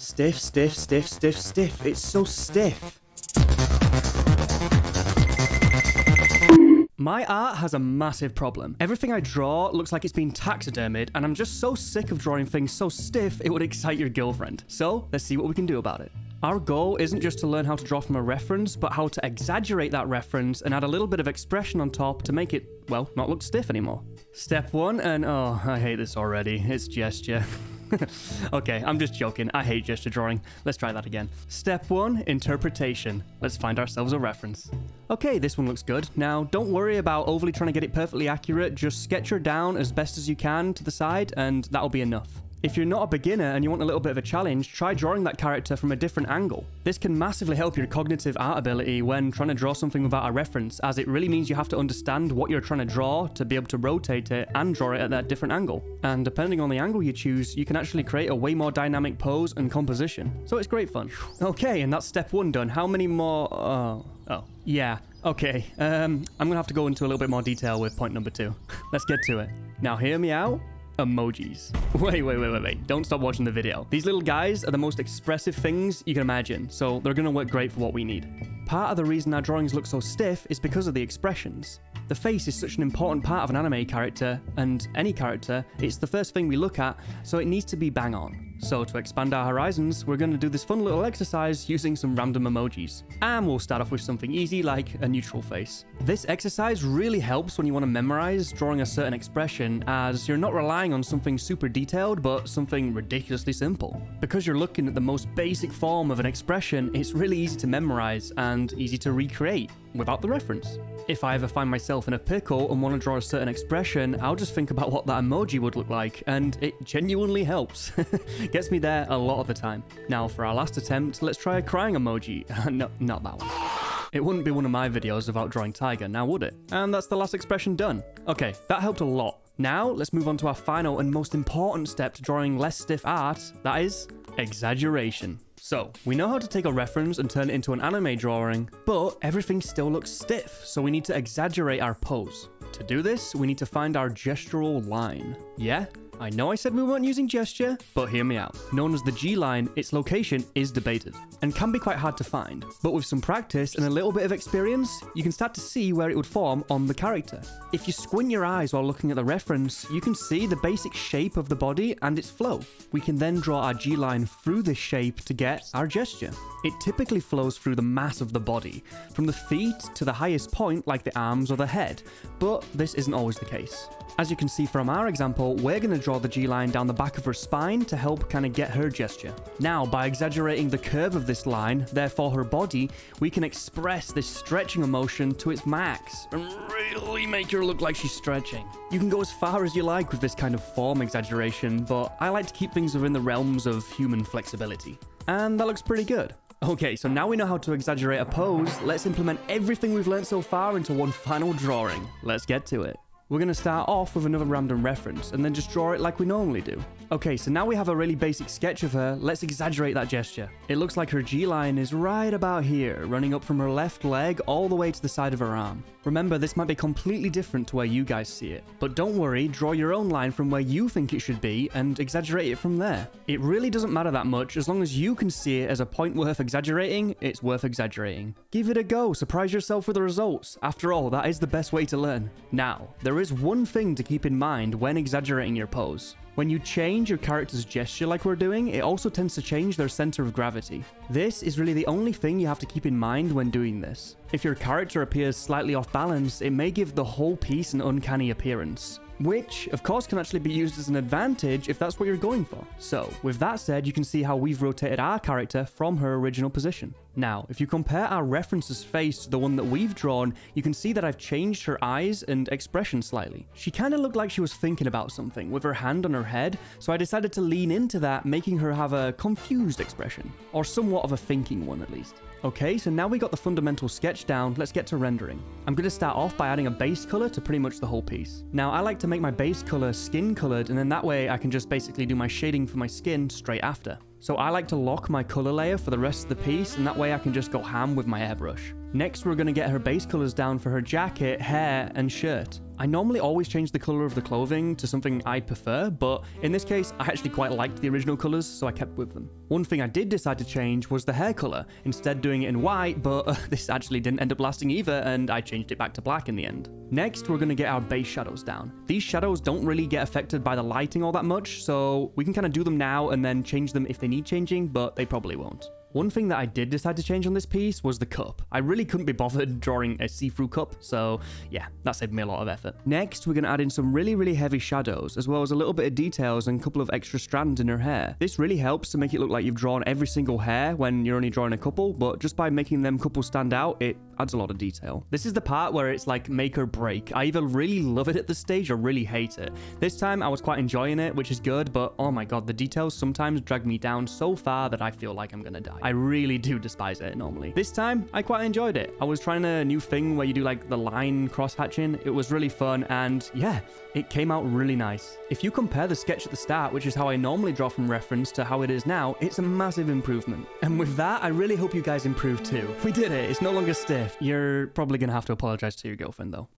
Stiff, stiff, stiff, stiff, stiff. It's so stiff. My art has a massive problem. Everything I draw looks like it's been taxidermied, and I'm just so sick of drawing things so stiff it would excite your girlfriend. So, let's see what we can do about it. Our goal isn't just to learn how to draw from a reference, but how to exaggerate that reference and add a little bit of expression on top to make it, well, not look stiff anymore. Step 1, and oh, I hate this already. It's gesture. Okay, I'm just joking. I hate gesture drawing. Let's try that again. Step 1, interpretation. Let's find ourselves a reference. Okay, this one looks good. Now, don't worry about overly trying to get it perfectly accurate. Just sketch her down as best as you can to the side, and that'll be enough. If you're not a beginner and you want a little bit of a challenge, try drawing that character from a different angle. This can massively help your cognitive art ability when trying to draw something without a reference, as it really means you have to understand what you're trying to draw to be able to rotate it and draw it at that different angle. And depending on the angle you choose, you can actually create a way more dynamic pose and composition. So it's great fun. Okay, and that's step 1 done. How many more? Yeah. Okay, I'm gonna have to go into a little bit more detail with point number 2. Let's get to it. Now hear me out. Emojis. Wait. Don't stop watching the video. These little guys are the most expressive things you can imagine, so they're gonna work great for what we need. Part of the reason our drawings look so stiff is because of the expressions. The face is such an important part of an anime character, and any character, it's the first thing we look at, so it needs to be bang on. So to expand our horizons, we're going to do this fun little exercise using some random emojis. And we'll start off with something easy like a neutral face. This exercise really helps when you want to memorize drawing a certain expression, as you're not relying on something super detailed, but something ridiculously simple. Because you're looking at the most basic form of an expression, it's really easy to memorize and easy to recreate without the reference. If I ever find myself in a pickle and want to draw a certain expression, I'll just think about what that emoji would look like, and it genuinely helps. Gets me there a lot of the time. Now for our last attempt, let's try a crying emoji. No, not that one. It wouldn't be one of my videos without drawing tiger, now would it? And that's the last expression done. Okay, that helped a lot. Now, let's move on to our final and most important step to drawing less stiff art, that is exaggeration. So, we know how to take a reference and turn it into an anime drawing, but everything still looks stiff, so we need to exaggerate our pose. To do this, we need to find our gestural line. Yeah? I know I said we weren't using gesture, but hear me out. Known as the G-line, its location is debated, and can be quite hard to find. But with some practice and a little bit of experience, you can start to see where it would form on the character. If you squint your eyes while looking at the reference, you can see the basic shape of the body and its flow. We can then draw our G-line through this shape to get our gesture. It typically flows through the mass of the body, from the feet to the highest point like the arms or the head, but this isn't always the case. As you can see from our example, we're going to draw the G-line down the back of her spine to help kind of get her gesture. Now, by exaggerating the curve of this line, therefore her body, we can express this stretching emotion to its max and really make her look like she's stretching. You can go as far as you like with this kind of form exaggeration, but I like to keep things within the realms of human flexibility. And that looks pretty good. Okay, so now we know how to exaggerate a pose, let's implement everything we've learned so far into one final drawing. Let's get to it. We're going to start off with another random reference, and then just draw it like we normally do. Okay, so now we have a really basic sketch of her, let's exaggerate that gesture. It looks like her G-line is right about here, running up from her left leg all the way to the side of her arm. Remember, this might be completely different to where you guys see it. But don't worry, draw your own line from where you think it should be, and exaggerate it from there. It really doesn't matter that much, as long as you can see it as a point worth exaggerating, it's worth exaggerating. Give it a go, surprise yourself with the results. After all, that is the best way to learn. Now, there is one thing to keep in mind when exaggerating your pose. When you change your character's gesture like we're doing, it also tends to change their center of gravity. This is really the only thing you have to keep in mind when doing this. If your character appears slightly off balance, it may give the whole piece an uncanny appearance. Which, of course, can actually be used as an advantage if that's what you're going for. So, with that said, you can see how we've rotated our character from her original position. Now, if you compare our reference's face to the one that we've drawn, you can see that I've changed her eyes and expression slightly. She kind of looked like she was thinking about something with her hand on her head, so I decided to lean into that, making her have a confused expression. Or somewhat of a thinking one, at least. Okay, so now we got the fundamental sketch down, let's get to rendering. I'm going to start off by adding a base color to pretty much the whole piece. Now, I like to make my base color skin colored, and then that way I can just basically do my shading for my skin straight after. So I like to lock my color layer for the rest of the piece, and that way I can just go ham with my airbrush. Next, we're going to get her base colors down for her jacket, hair, and shirt. I normally always change the color of the clothing to something I prefer, but in this case, I actually quite liked the original colors, so I kept with them. One thing I did decide to change was the hair color, instead doing it in white, but this actually didn't end up lasting either, and I changed it back to black in the end. Next, we're going to get our base shadows down. These shadows don't really get affected by the lighting all that much, so we can kind of do them now and then change them if they need changing, but they probably won't. One thing that I did decide to change on this piece was the cup. I really couldn't be bothered drawing a see-through cup, so yeah, that saved me a lot of effort. Next, we're going to add in some really heavy shadows, as well as a little bit of details and a couple of extra strands in her hair. This really helps to make it look like you've drawn every single hair when you're only drawing a couple, but just by making them couples stand out, it adds a lot of detail. This is the part where it's like make or break. I either really love it at this stage or really hate it. This time, I was quite enjoying it, which is good, but oh my god, the details sometimes drag me down so far that I feel like I'm gonna die. I really do despise it normally. This time, I quite enjoyed it. I was trying a new thing where you do like the line cross-hatching. It was really fun, and yeah, it came out really nice. If you compare the sketch at the start, which is how I normally draw from reference, to how it is now, it's a massive improvement. And with that, I really hope you guys improve too. We did it. It's no longer stiff. You're probably gonna have to apologize to your girlfriend though.